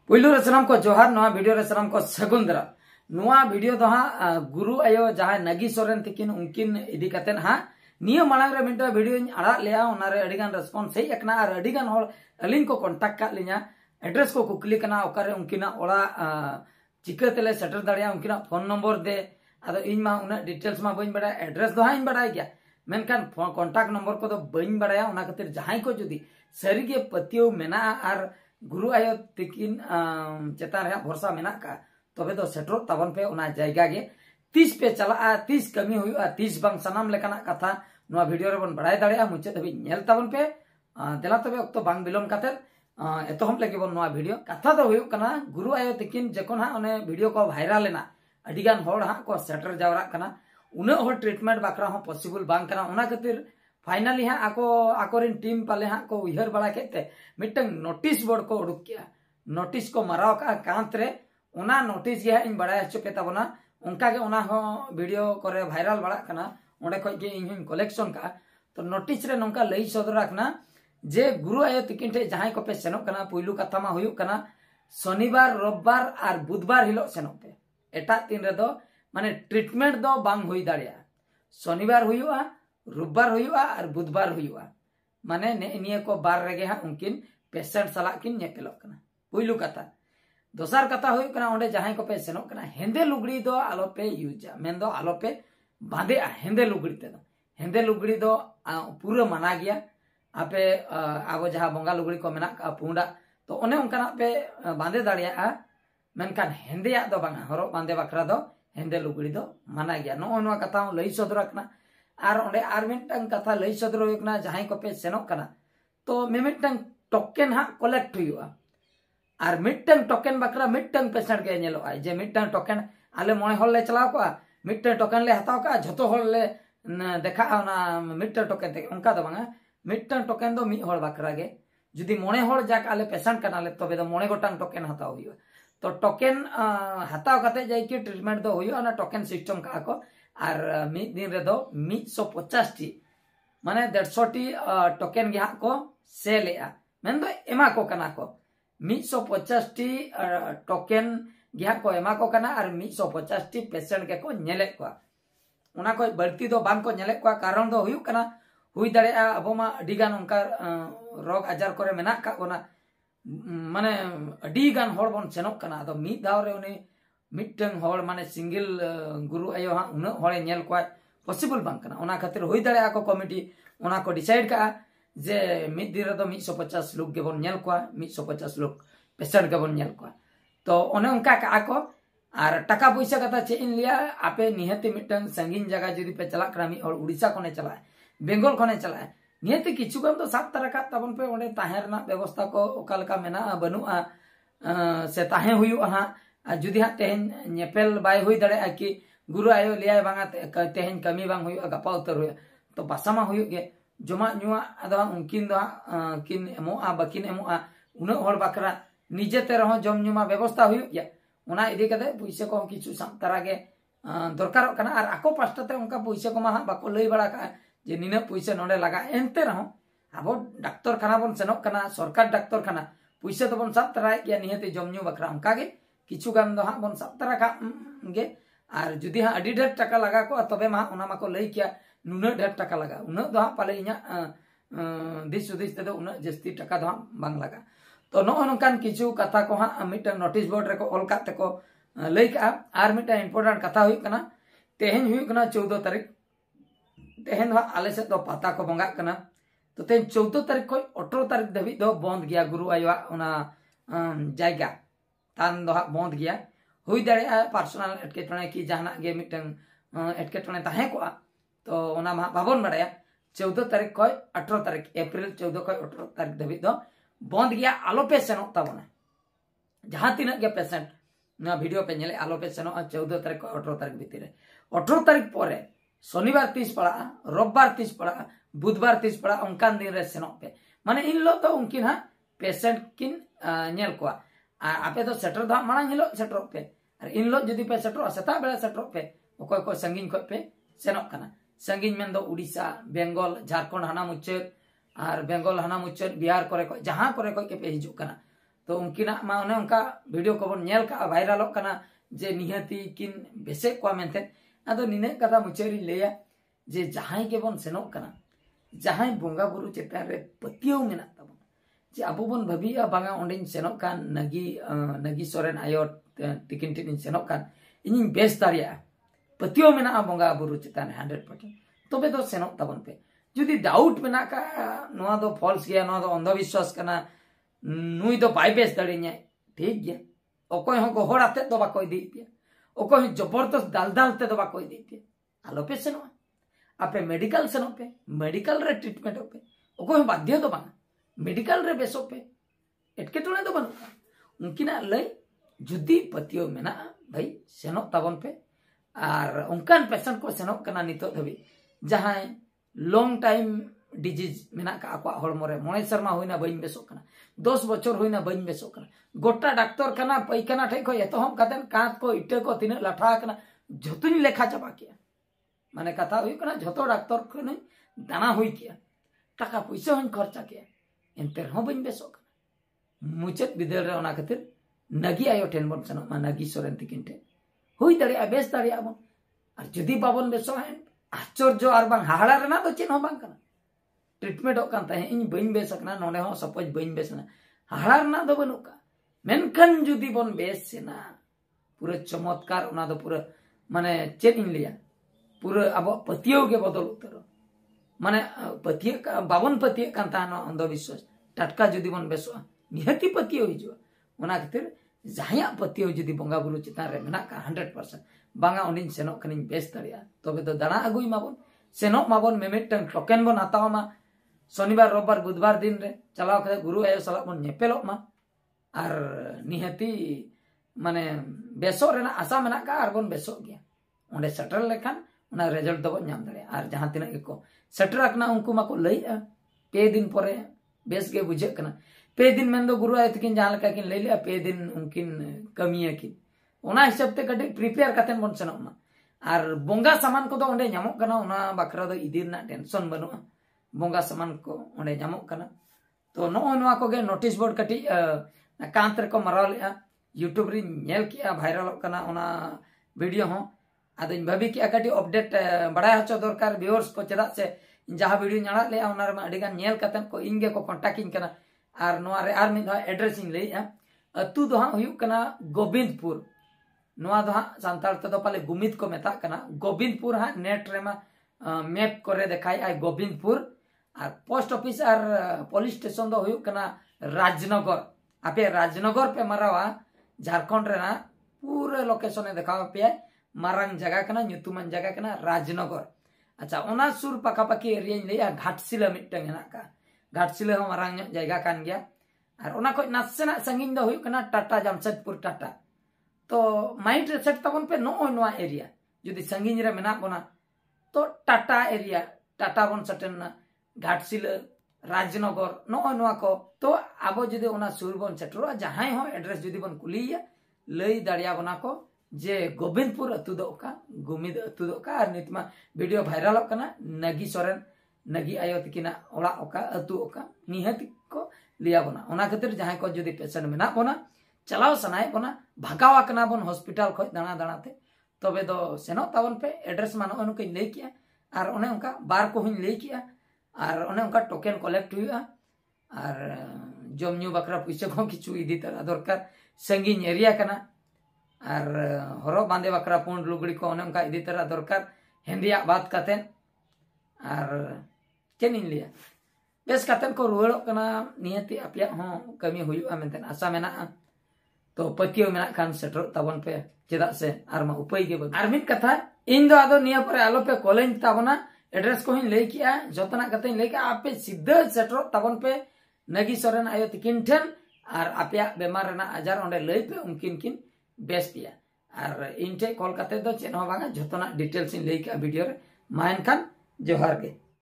पुलू रे सलाम को जोहार नवा वीडियो रे सलाम को सगुंदरा नवा वीडियो दो हाँ गुरु आयो जहाँ नगी सोरेन तकिन उनकिन इदी कतेन हाँ नियो मांग रे मिनट वीडियो आड़ा लिया उनारे अडिगान रेस्पॉन्स हेज अकना और अडिगान होल अलिन को कांटेक्ट का लिया एड्रेस को कुकली कना ओकारे उनकिना ओड़ा चिका तेले सेटर दाड़िया उनकिना फोन नंबर दे अदो इन मा उना डिटेल्स मा बइन बड़ा एड्रेस दो हाँ इन बड़ा गया मेनकान कांटेक्ट नंबर को दो बइन बड़ा उना खातिर जहां को जुदी सरीगे पतियो मेना और गुरु आयो तकिन चेतान रे भरोसा मेना का तबे दो सेटरो तबन पे उना जायगा गे 30 पे चला 30 कमी हुआ 30 बंग सनाम लेकाना कथा नुआ वीडियो रे बन बड़ाय दाड़िया मुचे तबे नेल तबन पे देला तबे अक्तो बांग बिलोम काते एतोहम लगे बन नुआ वीडियो कथा दो हुयो कना गुरु आयो तकिन जकोन हा ओने वीडियो को वायरल लेना अडिगान होड़ हा को सेटर जावरा कना उना हो ट्रीटमेंट बाकरा हो पॉसिबल बांग कना उना खातिर फाइनली हाँ आकोरिन टीम पाले हाँ को उहर बड़ा केते मिटंग नोटिस बोर्ड को उडुक किया नोटिस को मराव का कांत रे उना नोटिस ये इन बड़ा चुपे तबना उनका के उना हो वीडियो करे वायरल बड़ा कना ओंडे खय के इन कलेक्शन का तो नोटिस रे नंका लई सदरा कना जे गुरु आयो तकिन ठे जहां को पे सेनो कना पुइलु कथा मा हुयु कना शनिवार रविवार और बुधवार हिलो सेनो पे एटा तीन रे दो माने ट्रीटमेंट दो बांग हुई दाड़िया शनिवार हुयुआ रविवार हुआ और बुधवार हुआ माने ने को बार रेगे हाँ उनकिन पेशेंट सला किन नेपेलो कना पुइलु कथा दोसर कथा हुई कना ओंडे जहां को पे सेनो कना हेंदे लुगड़ी दो आलो पे यूजा मेन दो आलो पे बांधे हेंदे लुगड़ी ते दो हेंदे लुगड़ी दो पूरा मना गया आपे आबो जहां बंगा लुगड़ी को मेना का पुंडा तो ओने उनकना पे बांधे दाड़िया मेनकान हेंदे दो बांगा हरो बांधे बकरा दो हेंदे लुगड़ी दो मना गया नो नो कथा लई सदरा कना और ओंडे आर मिटंग कथा लई सदर होकना जहां को पे सेनो कना तो मिटंग टोकन हा कलेक्ट हुआ और मिटंग टोकन बकरा मिटंग पेशेंट के नेलो आय जे मिटंग टोकन आले मोय हol ले चलाव को मिटंग टोकन ले हताव का झतो हol ले देखा ना मिटंग टोकन ते उनका दो बांगा मिटंग टोकन दो मी हol बकरा गे जुदी मोने हol जाक आले पेशेंट कना ले तबे दो मोने गोटांग टोकन हताव हुआ तो टोकन हताव कते जाय कि ट्रीटमेंट दो हुआ ना टोकन सिस्टम का को और मिद दिन रे दो 150 टी माने 150 टी टोकन गे को सेल मेन दो एमा को कना को 150 टी टोकन गे को एमा को कना और 150 टी पेशेंट के को नेले को उना को बढ़ती दो बांग को नेले को कारण दो हुयु कना हुई दाड़े अब मा अडिगान उनका रोग आजार करे मेना का ओना माने अडिगान होड़ बन सेनोक कना तो मिद दाव रे उनी मिटंग होड़ माने सिंगल गुरु आयो हाँ उना होड़े नेल को पॉसिबल बांग कना ओना खातिर होई दाड़े को कमिटी ओना को डिसाइड का जे मिद दिन रे 150 लोग के बन नेल को 150 लोग पेशेंट के बन नेल को तो ओने उनका का को और टाका पैसा कथा चे इन लिया आपे निहति मिटंग संगीन जगह जदी पे चला करामी और उड़ीसा कोने चला बेंगल कोने चला निहति किछु कम तो सात तरह का तबन पे ओंडे ताहेरना व्यवस्था को ओकालका मेना बनुआ से ताहे हुयु हा जुदी हाँ तेहन नेपेल बाय हुई दड़े कि गुरु आयो लिया बांगा तेहन कमी बांग हुई गपा उतर हुई तो बासामा हुई गे जमा नुआ अदो उनकिन दो किन एमोआ बकिन एमोआ उन होड़ बकरा निजे ते रहो जम नुमा व्यवस्था हुई गया उना इदी कदे पैसे को किछु तरह के दरकार कना और आको पास्टा ते उनका पैसे को मा बाको लई बड़ा का जे निना पैसे नोडे लगा एनते रहो आबो डाक्टर खाना बन सेनोक कना सरकार डाक्टर खाना पैसे तो बन सब तरह के निहते जमनु बकरा उनका गे किछु गान दो हाँ बन सब तरह का गे और जुदी हाँ अडी ढेर टका लगा को तबे मा उना मा को लई किया नुना ढेर टका लगा उना दो हाँ पाले इना दिस उदिस ते दो उना जस्ती टका दो हाँ बांग लगा तो नो नोकान किछु कथा को हाँ मिटन नोटिस बोर्ड रे को ऑल काते को लई का आर मिटन इंपोर्टेंट कथा हुई कना तेहन हुई कना 14 तारीख तेहन हाँ आले से दो पता को बंगा कना तो तेहन 14 तारीख को 18 तारीख धबी दो बंद गया गुरु आयो उना जायगा तान दो बंद गया हुई दाड़े पर्सनल एटकेटने की जहाना गे मिटन एटकेटने ताहे को तो ओना मा बाबन बड़ाया 14 तारीख को 18 तारीख अप्रैल 14 को 18 तारीख धबी दो बंद गया आलो पे सेनो तबना जहां तीन गे पेशेंट ना वीडियो पे नेले आलो पे सेनो 14 तारीख को 18 तारीख भीतर 18 तारीख पर शनिवार 30 पड़ा रविवार 30 पड़ा बुधवार 30 पड़ा उनकान दिन रे सेनो पे माने इन लो तो उनकिन हाँ पेशेंट किन नेल को आपे तो सेटर दा माना हिलो सेटर पे और इन लो जदी पे सेटर सेता बेला सेटर पे ओको को संगीन को पे सेनो कना संगीन मेन दो उड़ीसा बेंगल झारखंड हाना मुचेत और बेंगल हाना मुचेत बिहार करे को जहां करे को के पे हिजु कना तो उनकिना मा उन्हें उनका वीडियो को बन नेल का वायरल कना जे निहती किन बेसे को मेनते अदो निने कथा मुचेरी लेया जे जहां के बन सेनोक कना जहां बोंगा बुरु चेतान रे पतियो मेना तबन जे अबो बन भाबिया बांगा ओंडिन सेनोक कान नगी सोरेन आयो तिकिन टिन सेनोक कान इनी बेस दारिया पतियो मेना बोंगा बुरु चेतान 100% तबे दो सेनोक तबन पे जुदी डाउट मेना का नोआ दो फॉल्स गया नोआ दो अंधविश्वास कना नुई दो बाय बेस दारिया ठीक गया ओकोय हो गोहराते दो बाको दी पे ओकोय जबरदस्त दाल दाल ते दो बाको दी पे आलो पे सेनो आपे मेडिकल सेनो पे मेडिकल रे ट्रीटमेंट पे ओकोय बाध्य दो बा मेडिकल रे बेसो पे एटके टोने दो बनु उनकिना लय जुदी पतियो मेना भाई सेनो तबन पे और उनकान पेशेंट को सेनो कना नितो धबी जहां लॉन्ग टाइम डिजीज मेना का आको हड़मो रे मोने शर्मा होइना बइन बेसो कना 10 बछर होइना बइन बेसो कना गोटा डॉक्टर कना पैखाना ठे को एतहम कतन कांत को इटे को तिने लाठा कना जतुनी लेखा चाबा किया माने कथा हुई कना जतो डॉक्टर को ने दाना हुई किया टाका पैसा हन खर्चा किया एंते हो बइन बेसो कना मुचत बिदेल रे ओना खातिर नगी आयो ठेन बन सनो मा नगी सोरेन तिकिन ठे हुई दड़िया बेस दड़िया बन और जदी बाबन बेसो है आश्चर्य और बांग हाड़ा रेना तो चेन हो बांग कना ट्रीटमेंट होकान ताहे इन बइन बेसकना नोने हो सपोज बइन बेसना हाड़ा रेना दो बनुका मेनखान जुदी बन बेसना पूरा चमत्कार ओना दो पूरा माने चेन इन लिया पूरा अब पतियो के बदल उतर माने पतियो बाबन पतियो कान तानो अंधविश्वास टटका जुदी बन बेसो निहति पतियो हिजो ओना खातिर जहाया पतियो जुदी बंगा बुरु चितान रे मेना का 100% बांगा उनिन सेनो कनिन बेस दरिया तबे तो दाना अगुई माबन सेनो माबन मेमेटन टोकेन बन हताव मा शनिवार रविवार बुधवार दिन रे चलाव करे गुरु आयो सला बन नेपेलो मा और निहति माने बेसो रेना आशा मेना का आर बन बेसो गया ओंडे सेटल लेखान उना रिजल्ट दबो नाम दरे और जहां तिना को सेटर रखना उनको मा को लइया पे दिन परे बेस के बुझे कना पे दिन मेन दो गुरु आय तकिन जहां लका किन लइ लिया पे दिन उनकिन कमिया किन ओना हिसाब ते कटे प्रिपेयर कतेन बन सनो मा और बोंगा सामान को दो ओंडे नामो कना ओना बकरा दो इदिर ना टेंशन बनु बोंगा सामान को ओंडे नामो कना तो नो नोआ को गे नोटिस बोर्ड कटी कांतर को मराव लिया यूट्यूब री नेल किया वायरल कना ओना वीडियो हो आदि भाभी किया कटी अपडेट बड़ा हचो दरकार व्यूअर्स को चदा से जहां वीडियो नाड़ा ले ओना रे अडी गान नेल कतन को इंगे को कांटेक्टिंग कना और नोआ रे आर मिद एड्रेस इन ले अतु दो हां हुयु कना गोविंदपुर नोआ दो हां संताल ते दो पाले गुमित को मेता कना गोविंदपुर हां नेट रे मा मैप करे देखाय आय गोविंदपुर और पोस्ट ऑफिस और पुलिस स्टेशन दो हुयु कना राजनगर आपे राजनगर पे मरावा झारखंड रे ना पूरे लोकेशन देखाव पे मारंग जगह कना न्युतुमान जगह कना राजनगर अच्छा ओना सुर पाका पाकी एरिया ले घाटसिला मिटंग हेना का घाटसिला हो मारंग जगह कान गया और ओना को नासेना संगिन दो हुयु कना टाटा जमशेदपुर टाटा तो माइंड सेट तबन पे नो नोआ एरिया जदी संगिन रे मेना बना तो टाटा एरिया टाटा बन सटेन घाटसिला राजनगर नो नोआ को तो आबो जदी ओना सुर बन सेटरो जहां हो एड्रेस जदी बन कुलिया लई दाड़िया बना को जे गोविंदपुर अतु दो का गुमिद अतु दो का और नितमा वीडियो वायरल कना नगी सोरेन नगी आयो तकिना ओड़ा ओका अतु ओका निहत को लिया बना ओना खातिर जहां को जदी पेशेंट मेना बना चलाव सनाय बना भागावा कना बन हॉस्पिटल खो दाना दानाते तबे दो सेनो तावन पे एड्रेस मानो अनु के ले किया और ओने उनका बार को हुन ले किया और ओने उनका टोकन कलेक्ट हुआ और जमन्यू बकरा पैसा को किछु इदी तरह दरकार संगीन एरिया कना और हरो बांधे बकरा पुंड लुगड़ी को ओने उनका इदी तरह दरकार हेंदिया बात कतेन और चेनिन लिया बेस कतेन को रुवाड़ो कना नियति अपिया हो कमी हुयुआ मेंतन आशा मेना तो पतियो मेना खान सेटर तबन पे चेदा से आरमा उपाय के बग आर मिट कथा इन दो आदो निया पर आलो पे कॉलेज तबना एड्रेस को हिन ले किया जतना कते ले के आपे सीधा सेटर तबन पे नगी सोरेन आयो तिकिन ठेन और आपिया बेमार रना आजार ओंडे लई पे उनकिन किन बेस पिया और इनटे कॉल कते दो चेन हो बांगा जतना डिटेल्स इन ले के वीडियो रे मायन खान जोहार के।